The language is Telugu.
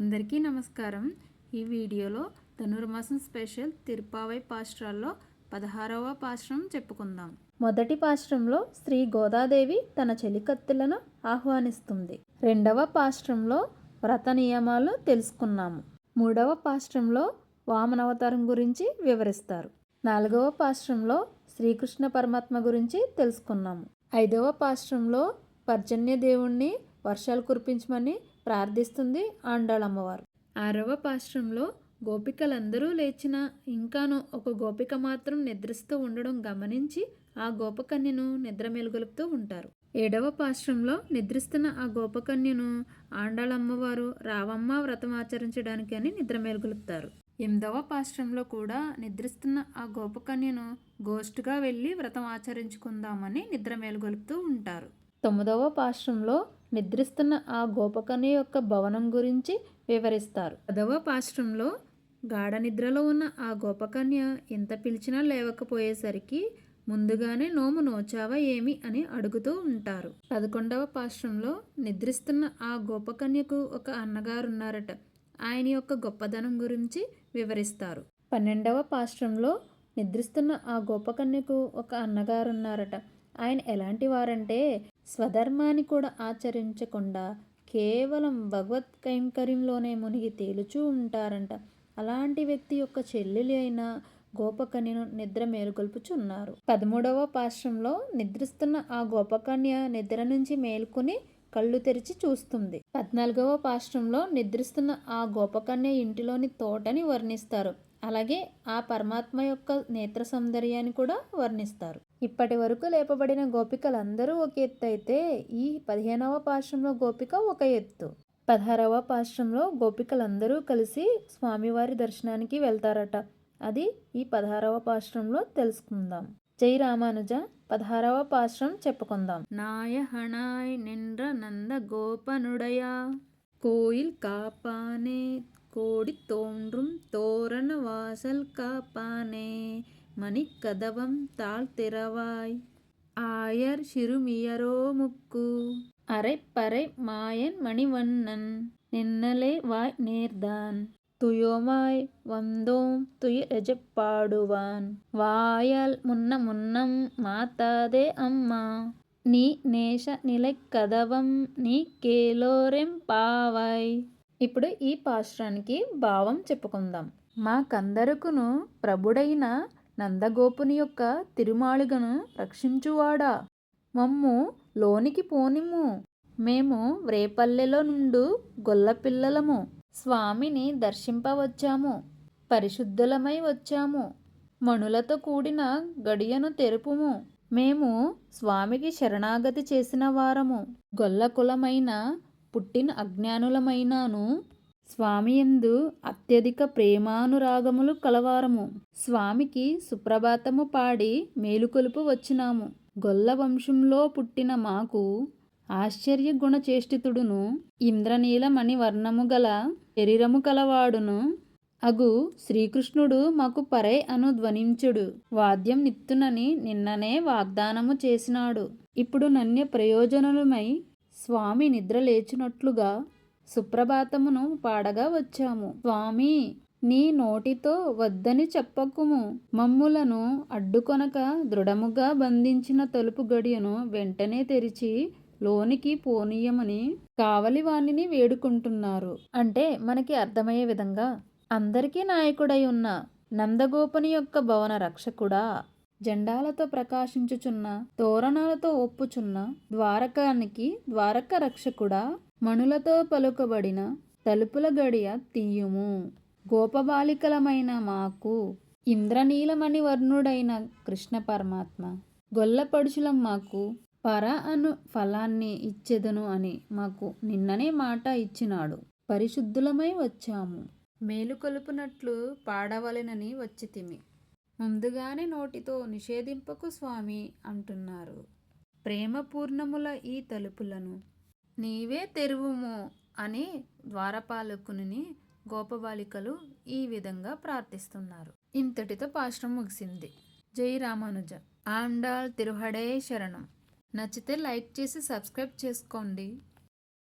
అందరికీ నమస్కారం. ఈ వీడియోలో ధనుర్మాసం స్పెషల్ తిరుపావై పాశ్రాల్లో 16వ పాశ్రం చెప్పుకుందాం. మొదటి పాశ్రంలో శ్రీ గోదాదేవి తన చెలికత్తెలను ఆహ్వానిస్తుంది. రెండవ పాశ్రంలో వ్రత నియమాలు తెలుసుకున్నాము. మూడవ పాశ్రంలో వామనవతారం గురించి వివరిస్తారు. నాలుగవ పాశ్రంలో శ్రీకృష్ణ పరమాత్మ గురించి తెలుసుకున్నాము. ఐదవ పాశ్రంలో పర్జన్య దేవుణ్ణి వర్షాలు కురిపించమని ప్రార్థిస్తుంది ఆండాళమ్మవారు. ఆరవ పాశ్రంలో గోపికలందరూ లేచిన ఇంకాను ఒక గోపిక మాత్రం నిద్రిస్తూ ఉండడం గమనించి ఆ గోపకన్యను నిద్ర మెలుగొలుపుతూ ఉంటారు. ఏడవ పాశ్రంలో నిద్రిస్తున్న ఆ గోపకన్యను ఆండాళమ్మవారు రావమ్మ వ్రతం ఆచరించడానికి అని నిద్ర మెలుగొలుపుతారు. 8వ పాశ్రంలో కూడా నిద్రిస్తున్న ఆ గోపకన్యను గోష్ఠిగా వెళ్ళి వ్రతం ఆచరించుకుందామని నిద్ర మేలుగొలుపుతూ ఉంటారు. 9వ పాశ్రంలో నిద్రిస్తున్న ఆ గోపకన్య యొక్క భవనం గురించి వివరిస్తారు. 10వ పాశ్రంలో గాఢ నిద్రలో ఉన్న ఆ గోపకన్య ఎంత పిలిచినా లేవకపోయేసరికి ముందుగానే నోము నోచావా ఏమి అని అడుగుతూ ఉంటారు. 11వ పాశ్రంలో నిద్రిస్తున్న ఆ గోపకన్యకు ఒక అన్నగారున్నారట. ఆయన యొక్క గొప్పదనం గురించి వివరిస్తారు. 12వ పాశ్రంలో నిద్రిస్తున్న ఆ గోపకన్యకు ఒక అన్నగారున్నారట. ఆయన ఎలాంటి వారంటే స్వధర్మాన్ని కూడా ఆచరించకుండా కేవలం భగవత్ కైంకర్యంలోనే మునిగి తేలుచూ ఉంటారంట. అలాంటి వ్యక్తి యొక్క చెల్లెలి అయిన గోపకన్యను నిద్ర మేలుకొల్పుచున్నారు. 13వ పాశ్రంలో నిద్రిస్తున్న ఆ గోపకన్య నిద్ర నుంచి మేలుకొని కళ్ళు తెరిచి చూస్తుంది. 14వ పాశ్రంలో నిద్రిస్తున్న ఆ గోపకన్య ఇంటిలోని తోటని వర్ణిస్తారు. అలాగే ఆ పరమాత్మ యొక్క నేత్ర సౌందర్యాన్ని కూడా వర్ణిస్తారు. ఇప్పటి వరకు లేపబడిన గోపికలందరూ ఒక ఎత్తు అయితే ఈ 15వ పాశ్రంలో గోపిక ఒక ఎత్తు. 16వ పాశ్రంలో గోపికలందరూ కలిసి స్వామివారి దర్శనానికి వెళ్తారట. అది ఈ 16వ పాశ్రంలో తెలుసుకుందాం. జై రామానుజ. 16వ పాశ్రం చెప్పుకుందాం. నాయహణాయ్ నిండ్ర నంద గోపనుడయా కోయిల్ కాపానే கோடி தோன்றும் தோரண வாசல் காப்பானே மணிக்கதவம் தாழ் திறவாய் ஆயர் சிறுமியரோ முக்கு அரைப்பறை மாயன் மணிவண்ணன் நின்னலே வாய் நேர்தான் துயோமாய் வந்தோம் துயிரெஜப்பாடுவான் வாயால் முன்னம் மாத்தாதே அம்மா నీ నేష నిలై కదవం నీ కేలోరెం పావాయ్. ఇప్పుడు ఈ పాశ్రానికి భావం చెప్పుకుందాం. మాకందరకును ప్రభుడైన నందగోపుని యొక్క తిరుమాళిగను రక్షించువాడా, మమ్ము లోనికి పోనిమ్ము. మేము వ్రేపల్లెలో నుండు గొల్లపిల్లలము. స్వామిని దర్శింపవచ్చాము. పరిశుద్ధులమై వచ్చాము. మణులతో కూడిన గడియను తెరుపుము. మేము స్వామికి శరణాగతి చేసిన వారము. గొల్ల కులమైన పుట్టిన అజ్ఞానులమైనాను స్వామియందు అత్యధిక ప్రేమానురాగములు కలవారము. స్వామికి సుప్రభాతము పాడి మేలుకొలుపు వచ్చినాము. గొల్ల వంశంలో పుట్టిన మాకు ఆశ్చర్య గుణచేష్టితుడును ఇంద్రనీలమణి వర్ణము గల శరీరము కలవాడును అగు శ్రీకృష్ణుడు మాకు పరై అను ధ్వనించుడు వాద్యం నిత్తునని నిన్ననే వాగ్దానము చేసినాడు. ఇప్పుడు నన్య ప్రయోజనములమై స్వామి నిద్ర లేచినట్లుగా సుప్రభాతమును పాడగా వచ్చాము. స్వామి నీ నోటితో వద్దని చెప్పకుము. మమ్ములను అడ్డుకొనక దృఢముగా బంధించిన తలుపు గడియను వెంటనే తెరిచి లోనికి పోనీయమని కావలి వాణిని వేడుకుంటున్నారు. అంటే మనకి అర్థమయ్యే విధంగా అందరికీ నాయకుడై ఉన్న నందగోపుని యొక్క భవన రక్షకుడా, జెండాలతో ప్రకాశించుచున్న తోరణాలతో ఒప్పుచున్న ద్వారకానికి ద్వారక రక్షకుడా, మణులతో పలుకబడిన తలుపుల గడియ తీయుము. గోపబాలికలమైన మాకు ఇంద్రనీలమణి వర్ణుడైన కృష్ణ పరమాత్మ గొల్లపడుచులం మాకు పర అను ఫలాన్ని ఇచ్చెదను అని మాకు నిన్ననే మాట ఇచ్చినాడు. పరిశుద్ధులమై వచ్చాము. మేలుకొలుపునట్లు పాడవలెనని వచ్చితిమి. ముందుగానే నోటితో నిషేధింపకు స్వామి అంటున్నారు. ప్రేమపూర్ణముల ఈ తలుపులను నీవే తెరువుము అని ద్వారపాలకుని గోపబాలికలు ఈ విధంగా ప్రార్థిస్తున్నారు. ఇంతటితో పాశ్రం ముగిసింది. జై రామానుజ. ఆండాళ్ తిరుహడే శరణం. నచ్చితే లైక్ చేసి సబ్స్క్రైబ్ చేసుకోండి.